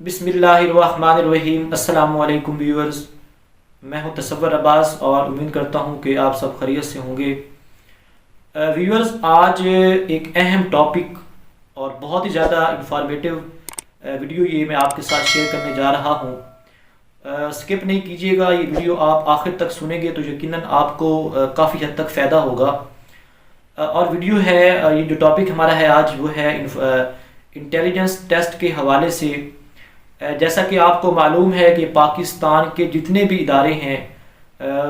बिस्मिल्लाहिर्रहमानिर्रहीम। अस्सलामुअलैकुम व्यूअर्स, मैं हूं तसव्वुर अब्बास और उम्मीद करता हूं कि आप सब खैरियत से होंगे। व्यूअर्स, आज एक अहम टॉपिक और बहुत ही ज़्यादा इंफॉर्मेटिव वीडियो ये मैं आपके साथ शेयर करने जा रहा हूं। स्किप नहीं कीजिएगा, ये वीडियो आप आखिर तक सुनेंगे तो यकीनन आपको काफ़ी हद तक फ़ायदा होगा। और वीडियो है, ये जो टॉपिक हमारा है आज वो है इंटेलिजेंस टेस्ट के हवाले से। जैसा कि आपको मालूम है कि पाकिस्तान के जितने भी इदारे हैं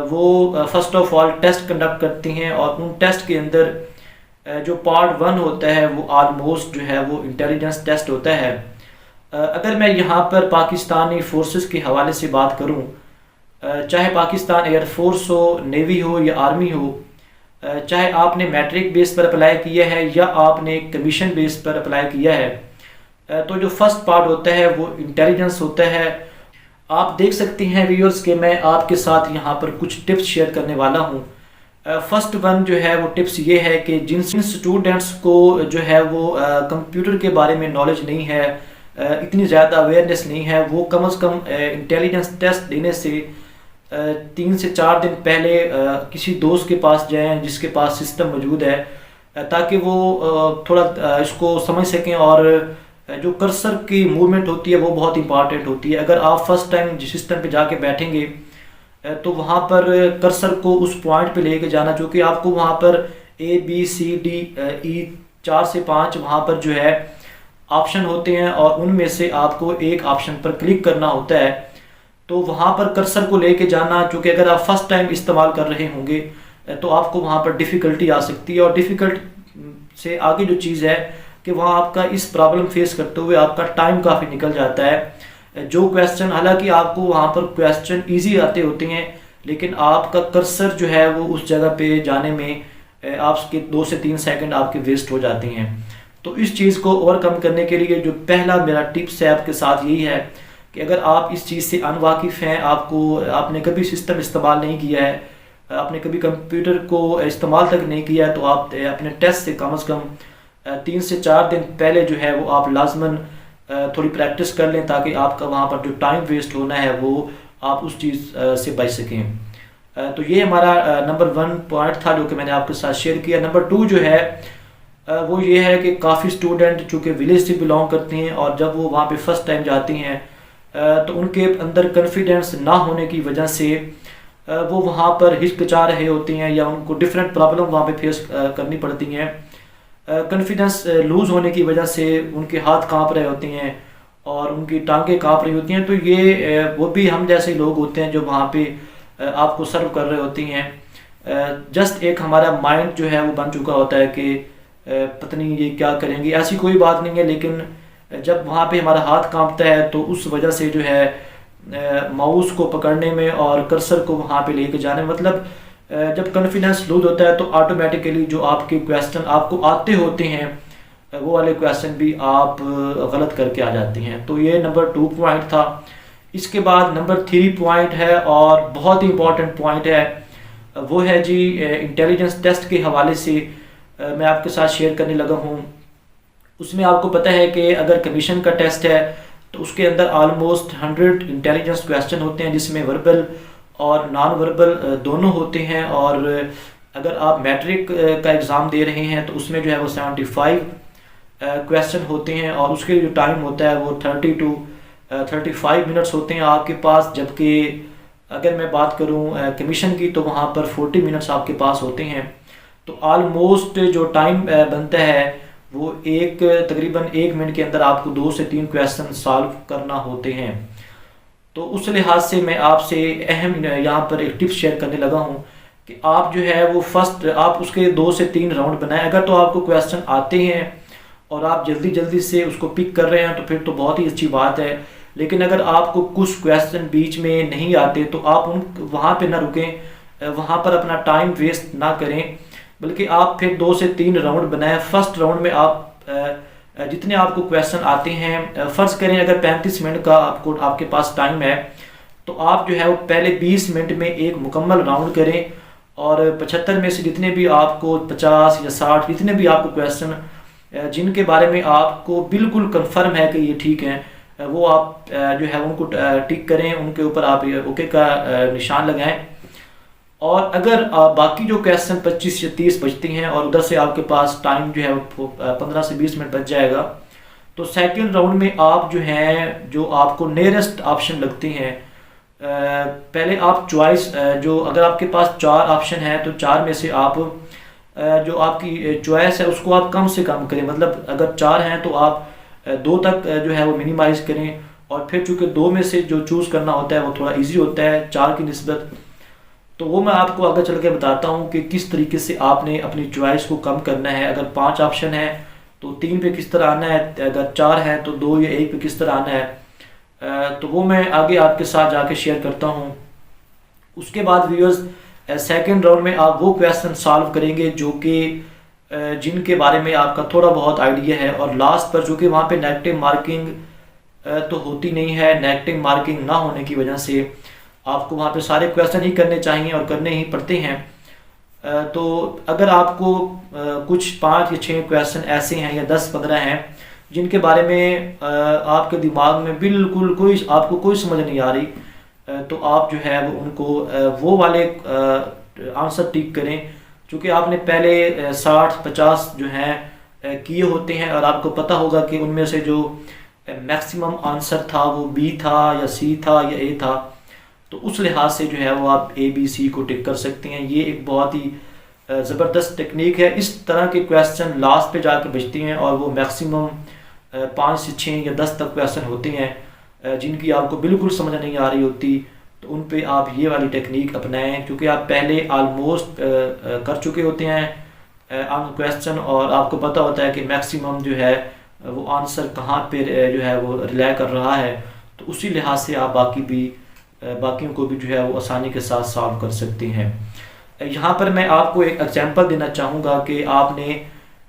वो first of all test conduct करते हैं और उन टेस्ट के अंदर जो पार्ट 1 होता है वो आलमोस्ट जो है वो इंटेलिजेंस टेस्ट होता है। अगर मैं यहाँ पर पाकिस्तानी फोर्सेस के हवाले से बात करूँ, चाहे पाकिस्तान एयरफोर्स हो, नेवी हो या आर्मी हो, चाहे आपने मैट्रिक बेस पर अप्लाई किया है या आपने कमीशन बेस पर अप्लाई किया है, तो जो फर्स्ट पार्ट होता है वो इंटेलिजेंस होता है। आप देख सकते हैं व्यूअर्स कि मैं आपके साथ यहाँ पर कुछ टिप्स शेयर करने वाला हूँ। फर्स्ट वन जो है वो टिप्स ये है कि जिन स्टूडेंट्स को जो है वो कंप्यूटर के बारे में नॉलेज नहीं है, इतनी ज़्यादा अवेयरनेस नहीं है, वो कम से कम इंटेलिजेंस टेस्ट देने से 3 से 4 दिन पहले किसी दोस्त के पास जाएं जिसके पास सिस्टम मौजूद है, ताकि वो थोड़ा इसको समझ सकें। और जो कर्सर की मूवमेंट होती है वो बहुत इंपॉर्टेंट होती है। अगर आप फर्स्ट टाइम जिस सिस्टम पे जाके बैठेंगे तो वहाँ पर कर्सर को उस पॉइंट पे लेके जाना, जो कि आपको वहाँ पर ABCDE 4 से 5 वहाँ पर जो है ऑप्शन होते हैं और उनमें से आपको एक ऑप्शन पर क्लिक करना होता है। तो वहाँ पर कर्सर को लेके जाना, चूँकि अगर आप फर्स्ट टाइम इस्तेमाल कर रहे होंगे तो आपको वहाँ पर डिफ़िकल्टी आ सकती है। और डिफ़िकल्ट से आगे जो चीज़ है कि वहाँ आपका इस प्रॉब्लम फेस करते हुए आपका टाइम काफ़ी निकल जाता है। जो क्वेश्चन, हालांकि आपको वहाँ पर क्वेश्चन इजी आते होते हैं, लेकिन आपका कर्सर जो है वो उस जगह पे जाने में आपके 2 से 3 सेकंड आपके वेस्ट हो जाते हैं। तो इस चीज़ को ओवरकम करने के लिए जो पहला मेरा टिप्स है आपके साथ यही है कि अगर आप इस चीज़ से अनवाकिफ़ हैं, आपने कभी सिस्टम इस्तेमाल नहीं किया है, आपने कभी कंप्यूटर को इस्तेमाल तक नहीं किया है, तो आप अपने टेस्ट से कम 3 से 4 दिन पहले जो है वो आप लाजमन थोड़ी प्रैक्टिस कर लें, ताकि आपका वहाँ पर जो टाइम वेस्ट होना है वो आप उस चीज़ से बच सकें। तो ये हमारा नंबर 1 पॉइंट था जो कि मैंने आपके साथ शेयर किया। नंबर 2 जो है वो ये है कि काफ़ी स्टूडेंट चूँकि विलेज से बिलोंग करते हैं और जब वो वहाँ पे फर्स्ट टाइम जाती हैं तो उनके अंदर कॉन्फिडेंस ना होने की वजह से वो वहाँ पर हिचकिचा रहे होते हैं या उनको डिफरेंट प्रॉब्लम वहाँ पे फेस करनी पड़ती हैं। कॉन्फिडेंस लूज़ होने की वजह से उनके हाथ कांप रहे होते हैं और उनकी टांगें कांप रही होती हैं। तो ये वो भी हम जैसे लोग होते हैं जो वहाँ पे आपको सर्व कर रहे होती हैं। जस्ट एक हमारा माइंड जो है वो बन चुका होता है कि पता नहीं ये क्या करेंगे, ऐसी कोई बात नहीं है। लेकिन जब वहाँ पे हमारा हाथ कांपता है तो उस वजह से जो है माउस को पकड़ने में और कर्सर को वहाँ पे लेके जाने में, मतलब जब कॉन्फिडेंस लूज होता है तो ऑटोमेटिकली जो आपके क्वेश्चन आपको आते होते हैं वो वाले क्वेश्चन भी आप गलत करके आ जाते हैं। तो ये नंबर 2 पॉइंट था। इसके बाद नंबर 3 पॉइंट है और बहुत ही इंपॉर्टेंट पॉइंट है, वो है जी इंटेलिजेंस टेस्ट के हवाले से मैं आपके साथ शेयर करने लगा हूँ। उसमें आपको पता है कि अगर कमीशन का टेस्ट है तो उसके अंदर ऑलमोस्ट 100 इंटेलिजेंस क्वेश्चन होते हैं, जिसमें वर्बल और नॉन वर्बल दोनों होते हैं। और अगर आप मैट्रिक का एग्ज़ाम दे रहे हैं तो उसमें जो है वो 75 क्वेश्चन होते हैं और उसके जो टाइम होता है वो 30 to 35 मिनट्स होते हैं आपके पास। जबकि अगर मैं बात करूं कमीशन की तो वहाँ पर 40 मिनट्स आपके पास होते हैं। तो ऑलमोस्ट जो टाइम बनता है वो तकरीबन 1 मिनट के अंदर आपको 2 से 3 क्वेश्चन सॉल्व करना होते हैं। तो उस लिहाज से मैं आपसे अहम यहाँ पर एक टिप्स शेयर करने लगा हूँ कि आप जो है वो फर्स्ट आप उसके 2 से 3 राउंड बनाएं। अगर तो आपको क्वेश्चन आते हैं और आप जल्दी जल्दी से उसको पिक कर रहे हैं तो फिर तो बहुत ही अच्छी बात है। लेकिन अगर आपको कुछ क्वेश्चन बीच में नहीं आते तो आप वहाँ पे ना रुकें, वहाँ पर अपना टाइम वेस्ट ना करें, बल्कि आप फिर 2 से 3 राउंड बनाएं। फर्स्ट राउंड में आप जितने आपको क्वेश्चन आते हैं, फ़र्ज़ करें अगर 35 मिनट का आपके पास टाइम है तो आप जो है वो पहले 20 मिनट में एक मुकम्मल राउंड करें और 75 में से जितने भी आपको 50 या 60 जितने भी आपको क्वेश्चन जिनके बारे में आपको बिल्कुल कंफर्म है कि ये ठीक हैं, वो आप जो है उनको टिक करें, उनके ऊपर आप ओके का निशान लगाएं। और अगर बाकी जो क्वेश्चन 25 या 30 बचती हैं और उधर से आपके पास टाइम जो है वो 15 से 20 मिनट बच जाएगा, तो सेकंड राउंड में आप जो हैं जो आपको नियरेस्ट ऑप्शन लगते हैं, पहले आप चॉइस जो अगर आपके पास 4 ऑप्शन है तो 4 में से आप जो आपकी चॉइस है उसको आप कम से कम करें। मतलब अगर 4 हैं तो आप 2 तक जो है वो मिनिमाइज़ करें, और फिर चूँकि 2 में से जो चूज़ करना होता है वो थोड़ा ईजी होता है 4 की निस्बत। तो वो मैं आपको आगे चल के बताता हूँ कि किस तरीके से आपने अपनी चॉइस को कम करना है। अगर 5 ऑप्शन है तो 3 पे किस तरह आना है, अगर 4 है तो 2 या 1 पे किस तरह आना है, तो वो मैं आगे आपके साथ जाके शेयर करता हूँ। उसके बाद व्यूअर्स सेकंड राउंड में आप वो क्वेश्चन सॉल्व करेंगे जो कि जिनके बारे में आपका थोड़ा बहुत आइडिया है, और लास्ट पर जो कि वहाँ पे नेगेटिव मार्किंग तो होती नहीं है। नेगेटिव मार्किंग ना होने की वजह से आपको वहाँ पे सारे क्वेश्चन ही करने चाहिए और करने ही पड़ते हैं। तो अगर आपको कुछ 5 या 6 क्वेश्चन ऐसे हैं या 10-15 हैं जिनके बारे में आपके दिमाग में बिल्कुल आपको कोई समझ नहीं आ रही, तो आप जो है वो उनको वो वाले आंसर टिक करें, क्योंकि आपने पहले 60-50 जो हैं किए होते हैं और आपको पता होगा कि उनमें से जो मैक्सिमम आंसर था वो बी था या सी था या ए था। तो उस लिहाज से जो है वो आप ए बी सी को टिक कर सकते हैं। ये एक बहुत ही ज़बरदस्त टेक्निक है। इस तरह के क्वेश्चन लास्ट पे जाके बचती हैं और वो मैक्सिमम 5 से 6 या 10 तक क्वेश्चन होते हैं जिनकी आपको बिल्कुल समझ नहीं आ रही होती। तो उन पे आप ये वाली टेक्निक अपनाएं, क्योंकि आप पहले आलमोस्ट कर चुके होते हैं क्वेश्चन, और आपको पता होता है कि मैक्सिमम जो है वो आंसर कहाँ पे जो है वो रिलाई कर रहा है। तो उसी लिहाज से आप बाकियों को भी जो है वो आसानी के साथ सॉल्व कर सकते हैं। यहाँ पर मैं आपको एक एग्जांपल देना चाहूँगा कि आपने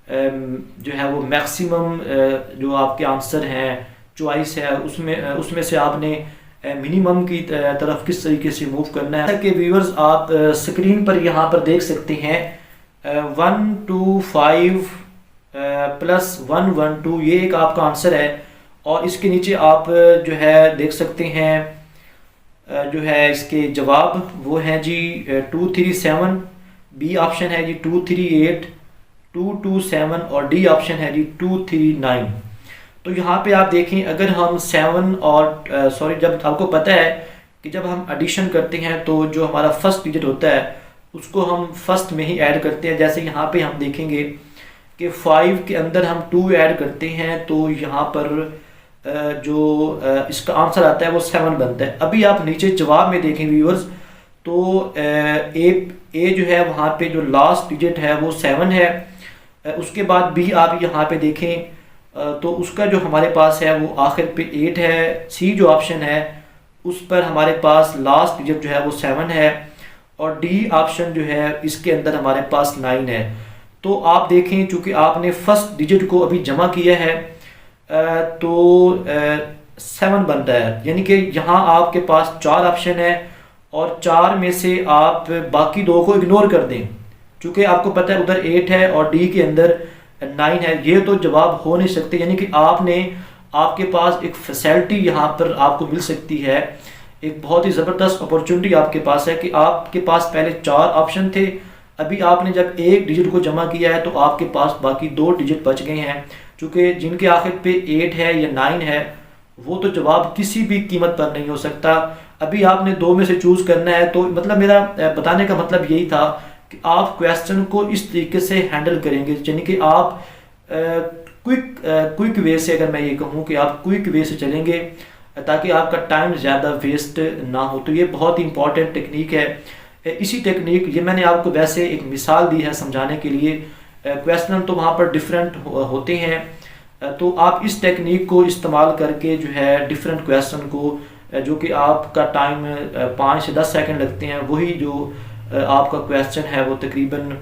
जो है वो मैक्सिमम जो आपके आंसर हैं चॉइस है उसमें से आपने मिनिमम की तरफ किस तरीके से मूव करना है। कि व्यूअर्स आप स्क्रीन पर यहाँ पर देख सकते हैं 1 2 5 प्लस 1 1 2, ये एक आपका आंसर है। और इसके नीचे आप जो है देख सकते हैं जो है इसके जवाब वो हैं जी 2 3 7, बी ऑप्शन है जी 2 3 8, 2 2 7, और डी ऑप्शन है जी 2 3 9। तो यहाँ पे आप देखें, अगर हम 7 और जब आपको पता है कि जब हम एडिशन करते हैं तो जो हमारा फर्स्ट डिजिट होता है उसको हम फर्स्ट में ही ऐड करते हैं। जैसे यहाँ पे हम देखेंगे कि 5 के अंदर हम 2 ऐड करते हैं तो यहाँ पर जो इसका आंसर आता है वो 7 बनता है। अभी आप नीचे जवाब में देखें व्यूअर्स, तो ए जो है वहाँ पे जो लास्ट डिजिट है वो 7 है। उसके बाद बी आप यहाँ पे देखें तो उसका जो हमारे पास है वो आखिर पे 8 है। सी जो ऑप्शन है उस पर हमारे पास लास्ट डिजिट जो है वो 7 है, और डी ऑप्शन जो है इसके अंदर हमारे पास 9 है। तो आप देखें चूँकि आपने फर्स्ट डिजिट को अभी जमा किया है तो 7 बन रहा है, यानी कि यहाँ आपके पास 4 ऑप्शन है और 4 में से आप बाकी 2 को इग्नोर कर दें, चूँकि आपको पता है उधर 8 है और डी के अंदर 9 है। ये तो जवाब हो नहीं सकते, यानी कि आपके पास एक फैसिलिटी यहाँ पर आपको मिल सकती है, एक बहुत ही ज़बरदस्त अपॉर्चुनिटी आपके पास है कि आपके पास पहले 4 ऑप्शन थे, अभी आपने जब एक डिजिट को जमा किया है तो आपके पास बाकी 2 डिजिट बच गए हैं। चूँकि जिनके आखिर पे 8 है या 9 है वो तो जवाब किसी भी कीमत पर नहीं हो सकता। अभी आपने 2 में से चूज़ करना है। तो मतलब मेरा बताने का मतलब यही था कि आप क्वेश्चन को इस तरीके से हैंडल करेंगे, यानी कि आप क्विक वे से, अगर मैं ये कहूँ कि आप क्विक वे से चलेंगे ताकि आपका टाइम ज़्यादा वेस्ट ना हो। तो ये बहुत ही इंपॉर्टेंट टेक्निक है। इसी टेक्निक ये मैंने आपको वैसे एक मिसाल दी है समझाने के लिए। क्वेश्चन तो वहाँ पर डिफरेंट होते हैं, तो आप इस टेक्निक को इस्तेमाल करके जो है डिफरेंट क्वेश्चन को जो कि आपका टाइम 5 से 10 सेकंड लगते हैं, वही जो आपका क्वेश्चन है वो तकरीबन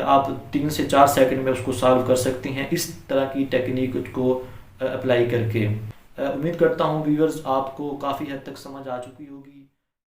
आप 3 से 4 सेकंड में उसको सॉल्व कर सकते हैं इस तरह की टेक्निक को अप्लाई करके। उम्मीद करता हूँ व्यूअर्स आपको काफ़ी हद तक समझ आ चुकी होगी।